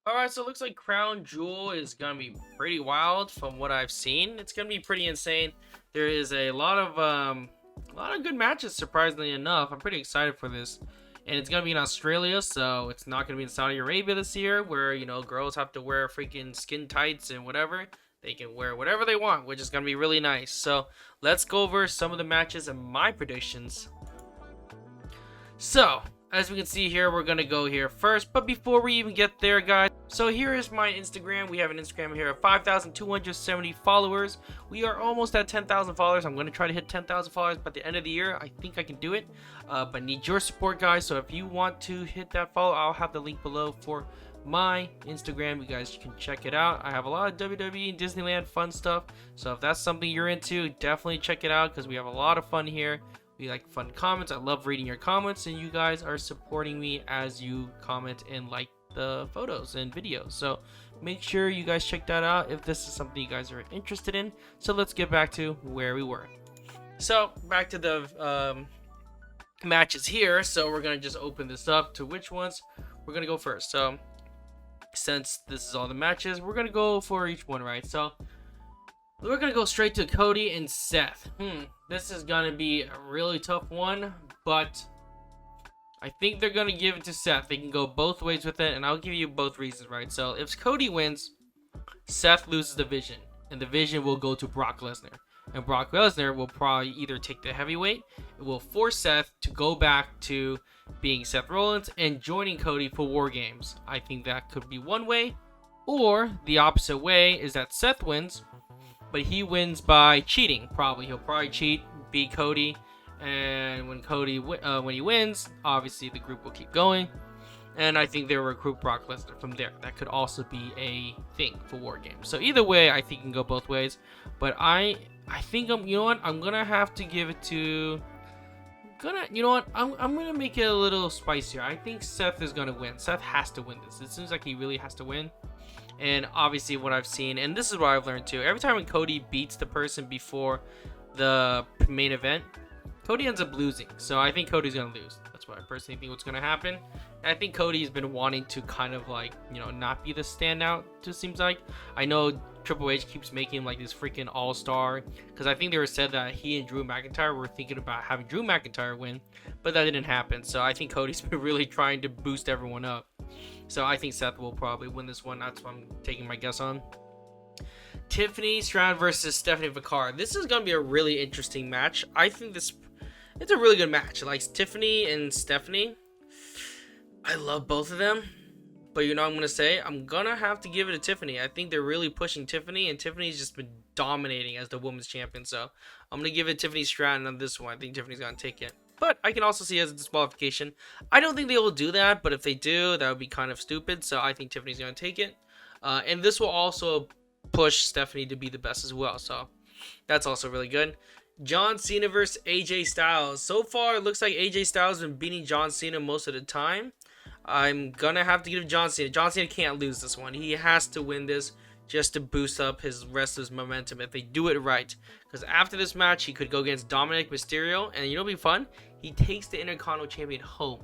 Alright, so it looks like Crown Jewel is gonna be pretty wild from what I've seen. It's gonna be pretty insane. There is a lot of good matches, surprisingly enough. I'm pretty excited for this. And it's gonna be in Australia, so it's not gonna be in Saudi Arabia this year, where girls have to wear freaking skin tights and whatever. They can wear whatever they want, which is gonna be really nice. So let's go over some of the matches and my predictions. So, as we can see here, we're gonna go here first. But before we even get there, guys, so here is my Instagram. We have an Instagram here of 5,270 followers. We are almost at 10,000 followers. I'm gonna try to hit 10,000 followers by the end of the year. I think I can do it, but need your support, guys. So if you want to hit that follow, I'll have the link below for my Instagram. You guys can check it out. I have a lot of WWE and Disneyland fun stuff. So if that's something you're into, definitely check it out because we have a lot of fun here. We like fun comments. I love reading your comments, and you guys are supporting me as you comment and like the photos and videos. So make sure you guys check that out if this is something you guys are interested in. So let's get back to where we were. So back to the matches here. So we're gonna just open this up to which ones we're gonna go first. So since this is all the matches, we're gonna go for each one, right? So we're gonna go straight to Cody and Seth. This is gonna be a really tough one, but I think they're gonna give it to Seth. They can go both ways with it, and I'll give you both reasons, right? So if Cody wins, Seth loses the division, and the division will go to Brock Lesnar. And Brock Lesnar will probably either take the heavyweight, it will force Seth to go back to being Seth Rollins and joining Cody for War Games. I think that could be one way, or the opposite way is that Seth wins, but he wins by cheating. He'll probably cheat, beat Cody, and when he wins, obviously the group will keep going, and I think they'll recruit Brock Lesnar from there. That could also be a thing for War Games. So either way, I think it can go both ways. But I think I'm gonna have to give it to. I'm gonna make it a little spicier. I think Seth is gonna win. Seth has to win this. It seems like he really has to win. And obviously what I've seen, and this is what I've learned too, every time when Cody beats the person before the main event, Cody ends up losing. So I think Cody's going to lose. That's what I personally think what's going to happen. And I think Cody's been wanting to kind of like, not be the standout, it seems like. I know Triple H keeps making him like this freaking all-star, because I think they were said that he and Drew McIntyre were thinking about having Drew McIntyre win, but that didn't happen. So I think Cody's been really trying to boost everyone up. So I think Seth will probably win this one. That's what I'm taking my guess on. Tiffany Stratton versus Stephanie Vacar. This is going to be a really interesting match. I think it's a really good match. Like Tiffany and Stephanie, I love both of them. But I'm going to say, I'm going to have to give it to Tiffany. I think they're really pushing Tiffany, and Tiffany's just been dominating as the women's champion. So I'm going to give it Tiffany Stratton on this one. I think Tiffany's going to take it. But I can also see it as a disqualification. I don't think they will do that, but if they do, that would be kind of stupid. So I think Tiffany's going to take it. And this will also push Stephanie to be the best as well. So that's also really good. John Cena versus AJ Styles. So far, it looks like AJ Styles has been beating John Cena most of the time. I'm going to have to give John Cena. John Cena can't lose this one. He has to win this just to boost up his rest of his momentum if they do it right. Because after this match, he could go against Dominic Mysterio. And it'll be fun? He takes the Intercontinental Champion home.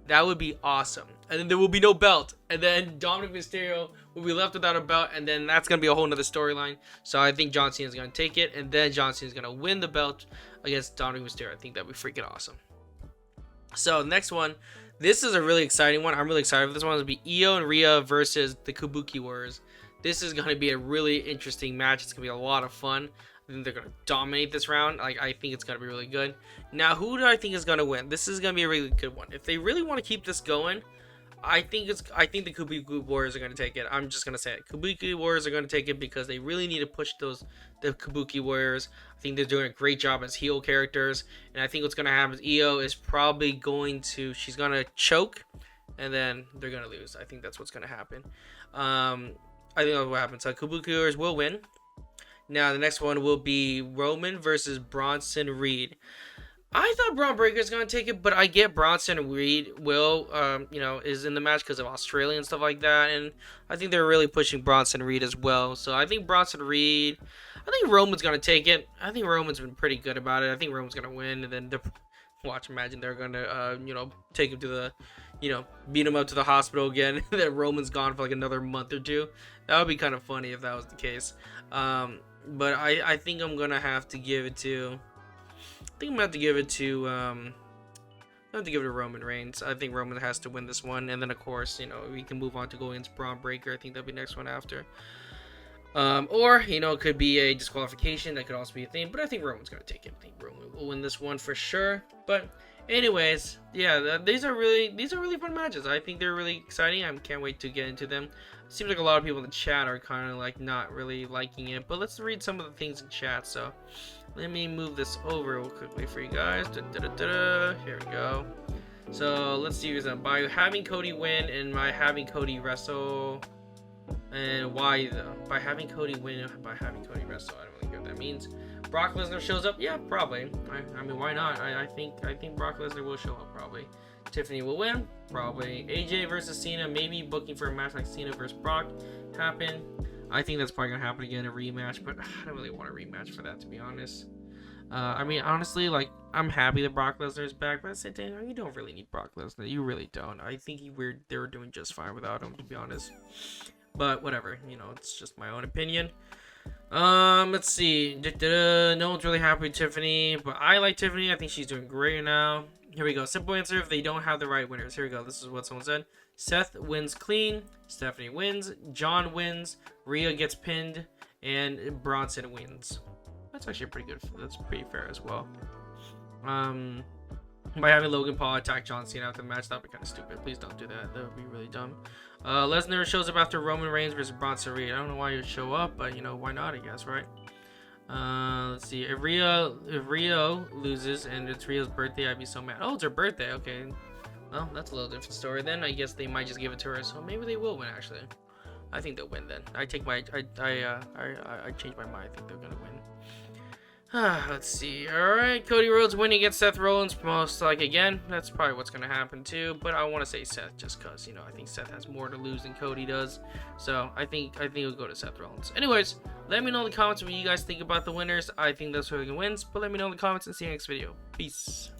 That would be awesome. And then there will be no belt. And then Dominic Mysterio will be left without a belt. And then that's going to be a whole nother storyline. So I think John Cena is going to take it. And then John Cena is going to win the belt against Dominic Mysterio. I think that would be freaking awesome. So next one. This is a really exciting one. I'm really excited for this one. It's going to be Io and Rhea versus the Kabuki Warriors. This is going to be a really interesting match. It's going to be a lot of fun. I think they're going to dominate this round. I think it's going to be really good. Now, who do I think is going to win? This is going to be a really good one. If they really want to keep this going, I think the Kabuki Warriors are going to take it. I'm just going to say it. Kabuki Warriors are going to take it because they really need to push the Kabuki Warriors. I think they're doing a great job as heel characters. And I think what's going to happen is Io is probably she's going to choke. And then they're going to lose. I think that's what's going to happen. I think that's what happens. So Kabuki Warriors will win. Now, the next one will be Roman versus Bronson Reed. I thought Braun Breaker is going to take it, but I get Bronson Reed is in the match because of Australia and stuff like that. And I think they're really pushing Bronson Reed as well. So I think Bronson Reed, I think Roman's going to take it. I think Roman's been pretty good about it. I think Roman's going to win. And then imagine they're going to, take him to the, you know, beat him up to the hospital again. That Roman's gone for like another month or two. That would be kind of funny if that was the case. But I think I'm gonna have to give it to. I think I'm gonna have to give it to. I have to give it to Roman Reigns. I think Roman has to win this one, and then of course, you know, we can move on to go against Braun Breaker. I think that'll be the next one after. Or, you know, it could be a disqualification. That could also be a thing. But I think Roman's going to take it. I think Roman will win this one for sure. But anyways, yeah, these are really fun matches. I think they're really exciting. I can't wait to get into them. It seems like a lot of people in the chat are kind of like not really liking it. But let's read some of the things in chat. So let me move this over real quickly for you guys. Here we go. So let's see who's on. By having Cody win and by having Cody wrestle. And why though? By having Cody win, by having Cody wrestle, I don't really get what that means. Brock Lesnar shows up, yeah, probably. I mean, why not? I think Brock Lesnar will show up probably. Tiffany will win, probably. AJ versus Cena, maybe booking for a match like Cena versus Brock happen. I think that's probably gonna happen again, a rematch, but I don't really want a rematch for that, to be honest. I mean, honestly, like, I'm happy that Brock Lesnar is back, but at the same time, you don't really need Brock Lesnar. You really don't. I think they were doing just fine without him, to be honest. But whatever, you know, it's just my own opinion. Let's see. No one's really happy with Tiffany, but I like Tiffany. I think she's doing great now. Here we go. Simple answer: if they don't have the right winners. Here we go. This is what someone said. Seth wins clean. Stephanie wins. John wins. Rhea gets pinned, and Bronson wins. That's actually pretty good. That's pretty fair as well. By having Logan Paul attack John Cena after the match, that'd be kind of stupid. Please don't do that. That would be really dumb. Lesnar shows up after Roman Reigns versus Bronson Reed. I don't know why he would show up, but you know, why not, I guess, right? Let's see. If Rio loses and it's Rio's birthday, I'd be so mad. Oh, it's her birthday. Okay. Well, that's a little different story then. I guess they might just give it to her, so maybe they will win actually. I think they'll win then. I change my mind. I think they're gonna win. Let's see. Alright, Cody Rhodes winning against Seth Rollins, most like again. That's probably what's going to happen too. But I want to say Seth just because, you know, I think Seth has more to lose than Cody does. So I think it'll go to Seth Rollins. Anyways, let me know in the comments what you guys think about the winners. I think that's who wins. But let me know in the comments and see you next video. Peace.